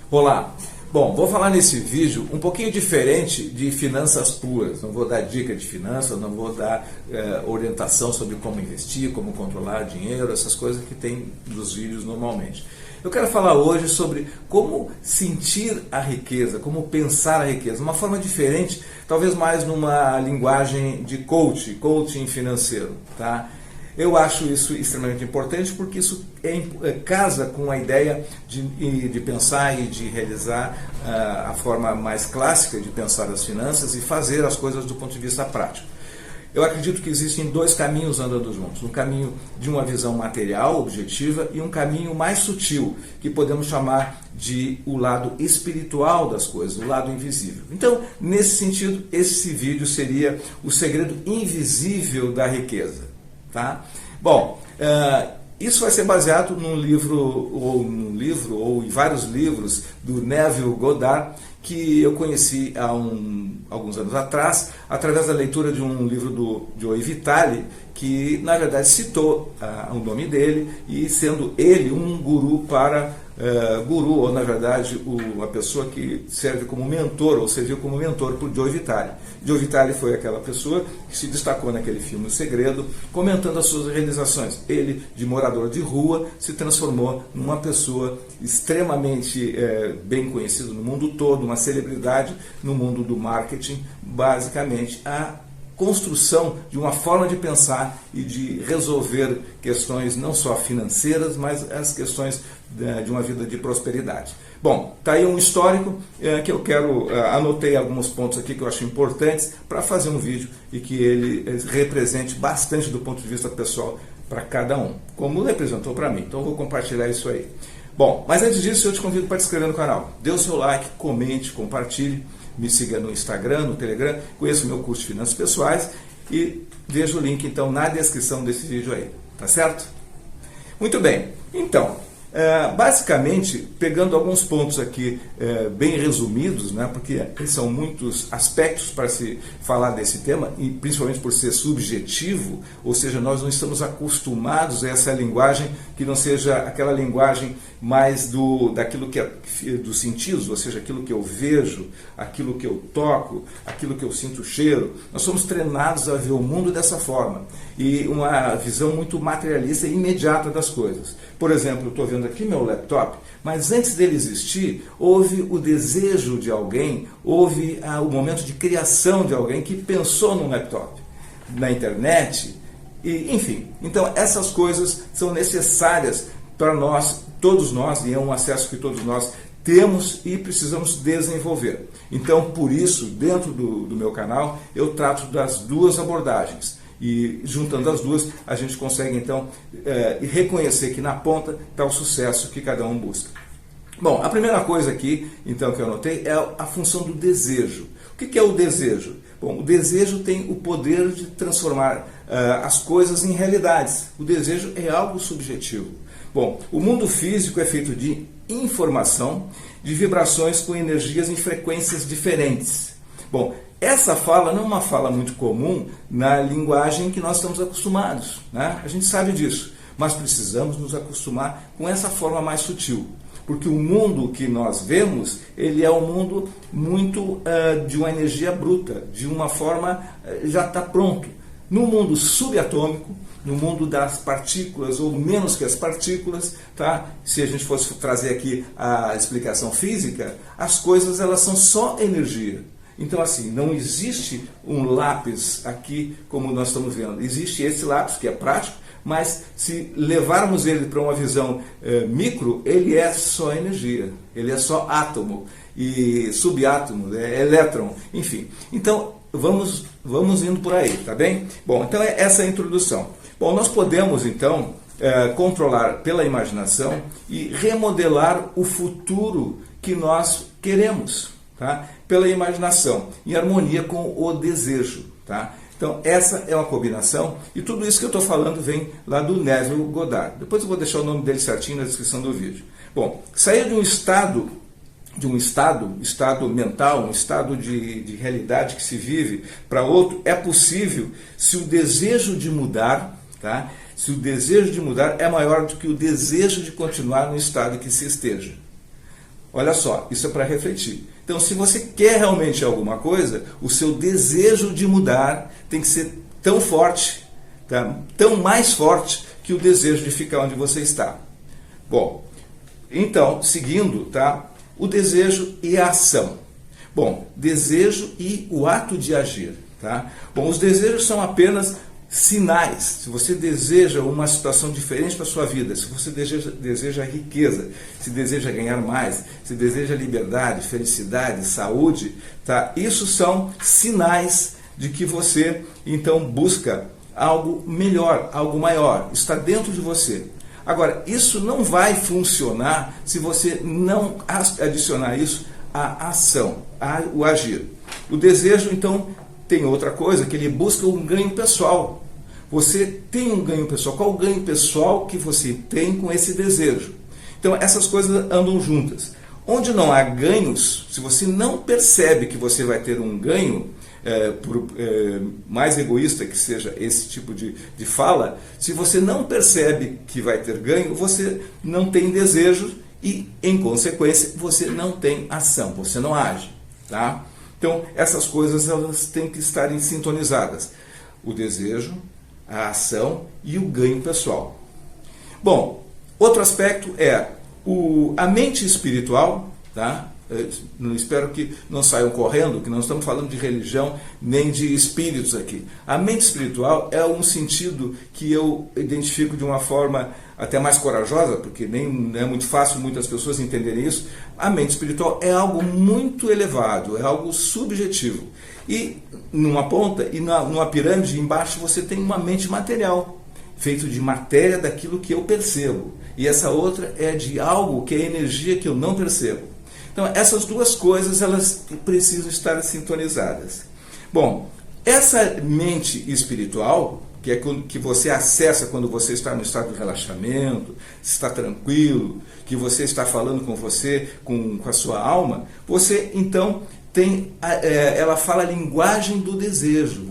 Olá! Bom, vou falar nesse vídeo um pouquinho diferente de finanças puras. Não vou dar dica de finanças, não vou dar orientação sobre como investir, como controlar dinheiro, essas coisas que tem nos vídeos normalmente. Eu quero falar hoje sobre como sentir a riqueza, como pensar a riqueza, uma forma diferente, talvez mais numa linguagem de coaching financeiro, tá? Eu acho isso extremamente importante porque isso casa com a ideia de pensar e de realizar a forma mais clássica de pensar as finanças e fazer as coisas do ponto de vista prático. Eu acredito que existem dois caminhos andando juntos, um caminho de uma visão material, objetiva, e um caminho mais sutil, que podemos chamar de o lado espiritual das coisas, o lado invisível. Então, nesse sentido, esse vídeo seria o segredo invisível da riqueza. Tá? Bom, isso vai ser baseado num livro ou em vários livros do Neville Goddard, que eu conheci há alguns anos atrás, através da leitura de um livro do Joe Vitale, que na verdade citou o nome dele, e sendo ele um guru ou na verdade a pessoa que serve como mentor, ou serviu como mentor por Joe Vitale. Joe Vitale foi aquela pessoa que se destacou naquele filme O Segredo, comentando as suas realizações. Ele, de morador de rua, se transformou numa pessoa extremamente bem conhecida no mundo todo, uma celebridade no mundo do marketing, basicamente a construção de uma forma de pensar e de resolver questões não só financeiras, mas as questões de uma vida de prosperidade. Bom, está aí um histórico que eu quero, anotei alguns pontos aqui que eu acho importantes para fazer um vídeo e que ele represente bastante do ponto de vista pessoal para cada um, como representou para mim. Então eu vou compartilhar isso aí. Bom, mas antes disso eu te convido para te inscrever no canal. Dê o seu like, comente, compartilhe. Me siga no Instagram, no Telegram, conheça o meu curso de Finanças Pessoais e veja o link então na descrição desse vídeo aí, tá certo? Muito bem, então, basicamente, pegando alguns pontos aqui bem resumidos, né, porque são muitos aspectos para se falar desse tema, e principalmente por ser subjetivo, ou seja, nós não estamos acostumados a essa linguagem que não seja aquela linguagem mais daquilo que é dos sentidos, ou seja, aquilo que eu vejo, aquilo que eu toco, aquilo que eu sinto o cheiro. Nós somos treinados a ver o mundo dessa forma, e uma visão muito materialista e imediata das coisas. Por exemplo, eu estou vendo aqui meu laptop, mas antes dele existir, houve o desejo de alguém, houve o momento de criação de alguém que pensou num laptop, na internet, e, enfim. Então essas coisas são necessárias para nós, todos nós, e é um acesso que todos nós temos e precisamos desenvolver. Então, por isso, dentro do meu canal, eu trato das duas abordagens. E juntando as duas, a gente consegue então reconhecer que na ponta está o sucesso que cada um busca. Bom, a primeira coisa aqui, então, que eu anotei é a função do desejo. O que é o desejo? Bom, o desejo tem o poder de transformar as coisas em realidades. O desejo é algo subjetivo. Bom, o mundo físico é feito de informação, de vibrações com energias em frequências diferentes. Bom, essa fala não é uma fala muito comum na linguagem que nós estamos acostumados, né? A gente sabe disso, mas precisamos nos acostumar com essa forma mais sutil. Porque o mundo que nós vemos, ele é um mundo muito de uma energia bruta, de uma forma já está pronto. No mundo subatômico, no mundo das partículas, ou menos que as partículas, tá? Se a gente fosse trazer aqui a explicação física, as coisas elas são só energia. Então, assim, não existe um lápis aqui como nós estamos vendo. Existe esse lápis que é prático, mas se levarmos ele para uma visão micro, ele é só energia, ele é só átomo e subátomo, elétron, enfim. Então, vamos indo por aí, tá bem? Bom, então é essa a introdução. Bom, nós podemos então controlar pela imaginação e remodelar o futuro que nós queremos, tá? Pela imaginação, em harmonia com o desejo, tá? Então essa é uma combinação, e tudo isso que eu estou falando vem lá do Neville Goddard. Depois eu vou deixar o nome dele certinho na descrição do vídeo. Bom, sair de um estado mental, um estado de realidade que se vive para outro, é possível se o desejo de mudar, tá? Se o desejo de mudar é maior do que o desejo de continuar no estado que se esteja. Olha só, isso é para refletir. Então, se você quer realmente alguma coisa, o seu desejo de mudar tem que ser tão forte, tá? Tão mais forte que o desejo de ficar onde você está. Bom, então, seguindo, tá? O desejo e a ação. Bom, desejo e o ato de agir, tá? Bom, os desejos são apenas sinais. Se você deseja uma situação diferente para a sua vida, se você deseja riqueza, se deseja ganhar mais, se deseja liberdade, felicidade, saúde, tá? Isso são sinais de que você então busca algo melhor, algo maior, está dentro de você. Agora, isso não vai funcionar se você não adicionar isso à ação, ao agir. O desejo, então, tem outra coisa, que ele busca um ganho pessoal. Você tem um ganho pessoal. Qual o ganho pessoal que você tem com esse desejo? Então, essas coisas andam juntas. Onde não há ganhos, se você não percebe que você vai ter um ganho, mais egoísta que seja esse tipo de fala, se você não percebe que vai ter ganho, você não tem desejo e, em consequência, você não tem ação, você não age. Tá? Então, essas coisas elas têm que estar sintonizadas. O desejo, a ação e o ganho pessoal. Bom, outro aspecto é a mente espiritual, tá? Espero que não saiam correndo, que não estamos falando de religião nem de espíritos aqui. A mente espiritual é um sentido que eu identifico de uma forma até mais corajosa, porque nem é muito fácil muitas pessoas entenderem isso. A mente espiritual é algo muito elevado, é algo subjetivo. E numa ponta e numa pirâmide embaixo você tem uma mente material, feito de matéria daquilo que eu percebo. E essa outra é de algo que é energia que eu não percebo. Então, essas duas coisas, elas precisam estar sintonizadas. Bom, essa mente espiritual, que é que você acessa quando você está no estado de relaxamento, está tranquilo, que você está falando com você, com a sua alma, você, então, ela fala a linguagem do desejo.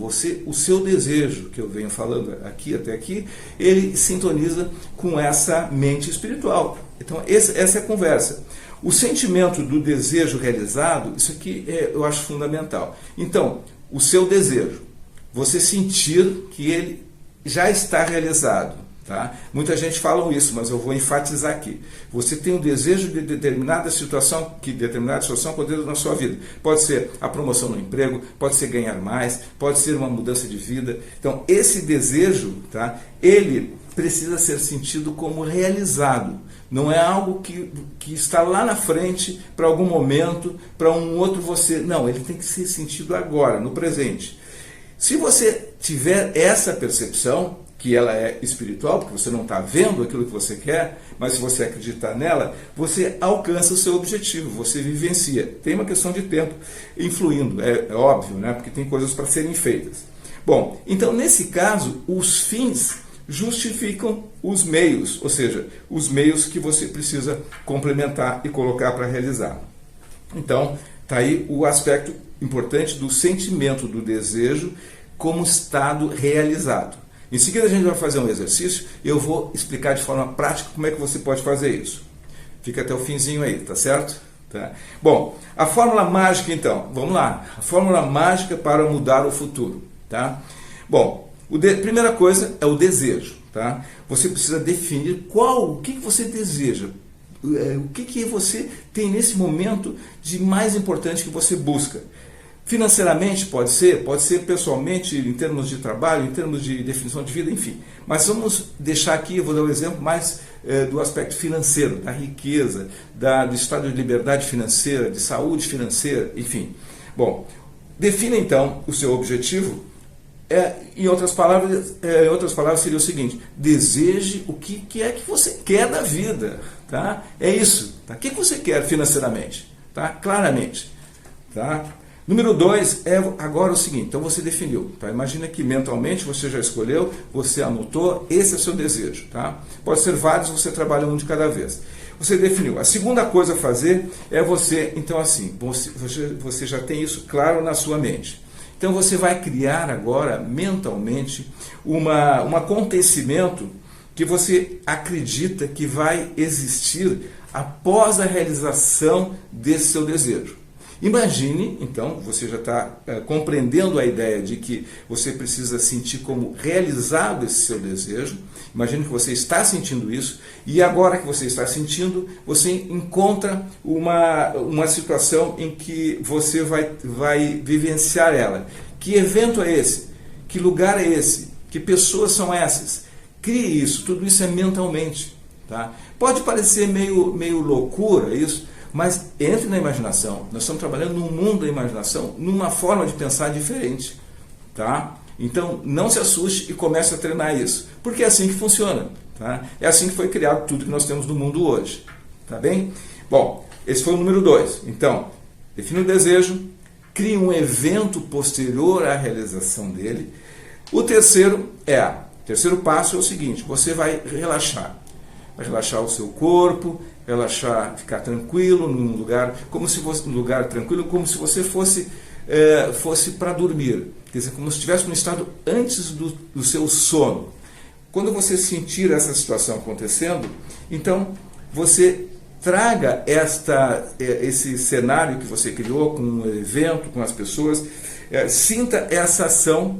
O seu desejo, que eu venho falando aqui até aqui, ele sintoniza com essa mente espiritual. Então, essa é a conversa. O sentimento do desejo realizado, isso aqui eu acho fundamental. Então, o seu desejo, você sentir que ele já está realizado. Tá? Muita gente fala isso, mas eu vou enfatizar aqui. Você tem o desejo de determinada situação aconteça na sua vida. Pode ser a promoção no emprego, pode ser ganhar mais, pode ser uma mudança de vida. Então, esse desejo, tá, ele precisa ser sentido como realizado. Não é algo que está lá na frente, para algum momento, para um outro você. Não, ele tem que ser sentido agora, no presente. Se você tiver essa percepção, que ela é espiritual, porque você não está vendo aquilo que você quer, mas se você acreditar nela, você alcança o seu objetivo, você vivencia. Tem uma questão de tempo influindo, é óbvio, né? Porque tem coisas para serem feitas. Bom, então nesse caso, os fins justificam os meios, ou seja, os meios que você precisa complementar e colocar para realizar. Então, está aí o aspecto importante do sentimento do desejo como estado realizado. Em seguida a gente vai fazer um exercício e eu vou explicar de forma prática como é que você pode fazer isso. Fica até o finzinho aí, tá certo? Tá. Bom, a fórmula mágica então, vamos lá. A fórmula mágica para mudar o futuro. Tá? Bom, primeira coisa é o desejo. Tá? Você precisa definir o que você deseja. O que você tem nesse momento de mais importante que você busca. Financeiramente pode ser pessoalmente, em termos de trabalho, em termos de definição de vida, enfim. Mas vamos deixar aqui, eu vou dar um exemplo mais do aspecto financeiro, da riqueza, do estado de liberdade financeira, de saúde financeira, enfim. Bom, defina então o seu objetivo. Em outras palavras seria o seguinte: deseje o que é que você quer da vida. Tá? É isso. Tá? O que você quer financeiramente? Tá? Claramente. Tá? Número 2 é agora o seguinte, então você definiu, tá? Imagina que mentalmente você já escolheu, você anotou, esse é o seu desejo, tá? Pode ser vários, você trabalha um de cada vez. Você definiu. A segunda coisa a fazer é você, então assim, você já tem isso claro na sua mente. Então você vai criar agora, mentalmente, um acontecimento que você acredita que vai existir após a realização desse seu desejo. Imagine, então, você já está compreendendo a ideia de que você precisa sentir como realizado esse seu desejo. Imagine que você está sentindo isso, e agora que você está sentindo, você encontra uma situação em que você vai vivenciar ela. Que evento é esse? Que lugar é esse? Que pessoas são essas? Crie isso, tudo isso é mentalmente. Tá? Pode parecer meio loucura isso, mas entre na imaginação. Nós estamos trabalhando num mundo da imaginação, numa forma de pensar diferente. Tá? Então, não se assuste e comece a treinar isso. Porque é assim que funciona. Tá? É assim que foi criado tudo que nós temos no mundo hoje. Tá bem? Bom, esse foi o número 2. Então, define o desejo, crie um evento posterior à realização dele. O terceiro passo é o seguinte: você vai relaxar. Vai relaxar o seu corpo, relaxar, ficar tranquilo num lugar, como se fosse um lugar tranquilo, como se você fosse para dormir. Quer dizer, como se estivesse no estado antes do seu sono. Quando você sentir essa situação acontecendo, então você traga esse cenário que você criou com o evento, com as pessoas, sinta essa ação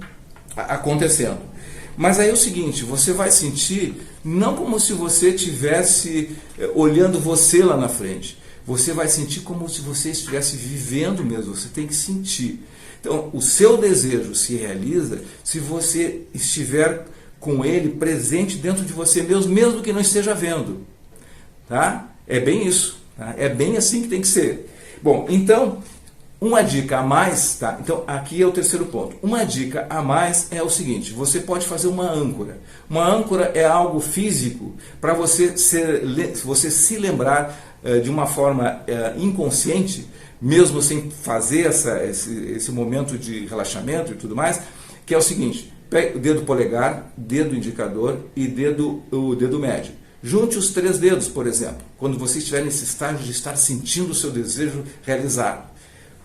acontecendo. Mas aí é o seguinte, você vai sentir não como se você estivesse olhando você lá na frente. Você vai sentir como se você estivesse vivendo mesmo, você tem que sentir. Então, o seu desejo se realiza se você estiver com ele presente dentro de você mesmo que não esteja vendo. Tá? É bem isso. Tá? É bem assim que tem que ser. Bom, então, uma dica a mais, tá? Então, aqui é o terceiro ponto. Uma dica a mais é o seguinte: você pode fazer uma âncora. Uma âncora é algo físico para você se lembrar de uma forma inconsciente, mesmo sem fazer esse momento de relaxamento e tudo mais, que é o seguinte: pegue o dedo polegar, dedo indicador e o dedo médio. Junte os 3 dedos, por exemplo, quando você estiver nesse estágio de estar sentindo o seu desejo realizado.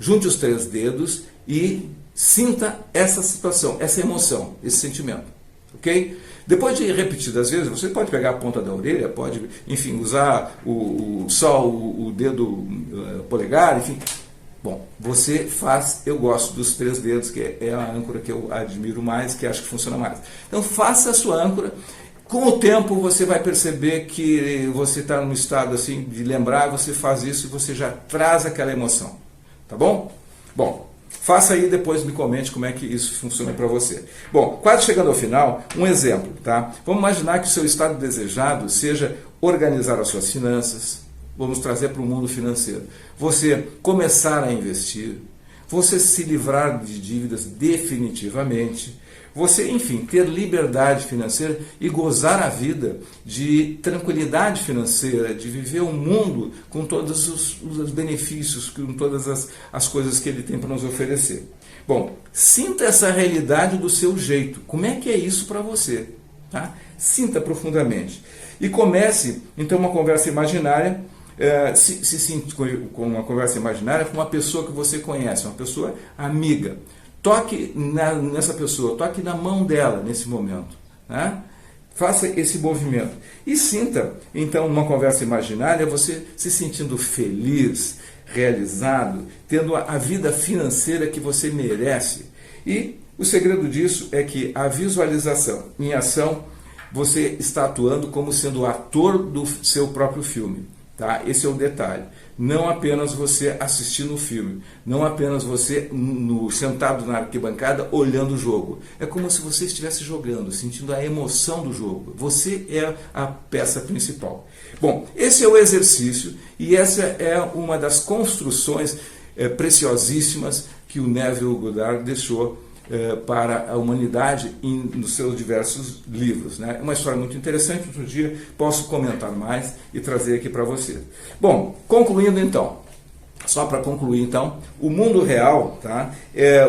Junte os 3 dedos e sinta essa situação, essa emoção, esse sentimento. Ok? Depois de repetidas vezes, você pode pegar a ponta da orelha, pode, enfim, usar só o dedo polegar, enfim. Bom, você faz, eu gosto dos 3 dedos, que é a âncora que eu admiro mais, que acho que funciona mais. Então faça a sua âncora. Com o tempo você vai perceber que você está num estado assim de lembrar, você faz isso e você já traz aquela emoção. Tá bom? Bom, faça aí e depois me comente como é que isso funciona para você. Bom, quase chegando ao final, um exemplo, tá? Vamos imaginar que o seu estado desejado seja organizar as suas finanças. Vamos trazer para o mundo financeiro. Você começar a investir, você se livrar de dívidas definitivamente, você, enfim, ter liberdade financeira e gozar a vida de tranquilidade financeira, de viver um mundo com todos os benefícios, com todas as coisas que ele tem para nos oferecer. Bom, sinta essa realidade do seu jeito. Como é que é isso para você? Tá? Sinta profundamente. E comece, então, uma conversa imaginária, com uma conversa imaginária com uma pessoa que você conhece, uma pessoa amiga. Toque nessa pessoa, toque na mão dela nesse momento. Né? Faça esse movimento. E sinta, então, numa conversa imaginária, você se sentindo feliz, realizado, tendo a vida financeira que você merece. E o segredo disso é que a visualização em ação, você está atuando como sendo o ator do seu próprio filme. Tá? Esse é o detalhe. Não apenas você assistindo o filme, não apenas você sentado na arquibancada olhando o jogo. É como se você estivesse jogando, sentindo a emoção do jogo. Você é a peça principal. Bom, esse é o exercício e essa é uma das construções preciosíssimas que o Neville Goddard deixou para a humanidade nos seus diversos livros. Né? É uma história muito interessante, outro dia posso comentar mais e trazer aqui para você. Bom, concluindo então, só para concluir então, o mundo real, tá?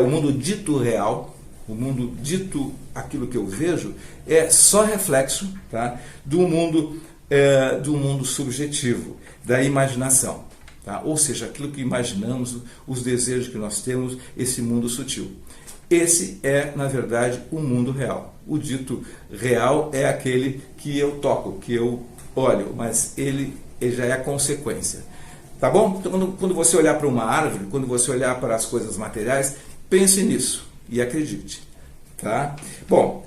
O mundo dito real, o mundo dito aquilo que eu vejo, é só reflexo, tá? do mundo subjetivo, da imaginação. Tá? Ou seja, aquilo que imaginamos, os desejos que nós temos, esse mundo sutil. Esse é, na verdade, o mundo real. O dito real é aquele que eu toco, que eu olho, mas ele já é consequência. Tá bom? Então, quando você olhar para uma árvore, quando você olhar para as coisas materiais, pense nisso e acredite. Tá? Bom,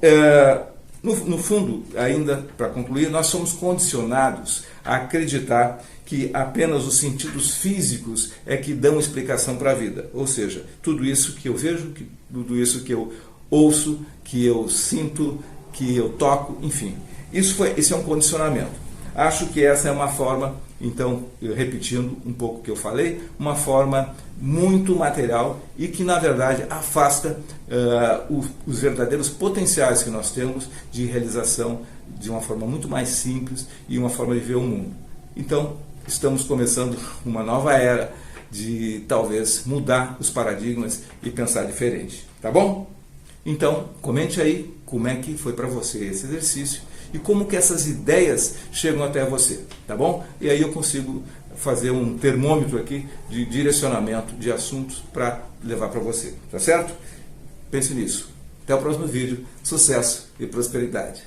no fundo, ainda para concluir, nós somos condicionados a acreditar que apenas os sentidos físicos é que dão explicação para a vida. Ou seja, tudo isso que eu vejo, tudo isso que eu ouço, que eu sinto, que eu toco, enfim. Esse é um condicionamento. Acho que essa é uma forma, então, repetindo um pouco o que eu falei, uma forma muito material e que, na verdade, afasta os verdadeiros potenciais que nós temos de realização de uma forma muito mais simples e uma forma de ver o mundo. Então, estamos começando uma nova era de, talvez, mudar os paradigmas e pensar diferente. Tá bom? Então, comente aí como é que foi para você esse exercício e como que essas ideias chegam até você, tá bom? E aí eu consigo fazer um termômetro aqui de direcionamento de assuntos para levar para você, tá certo? Pense nisso. Até o próximo vídeo. Sucesso e prosperidade.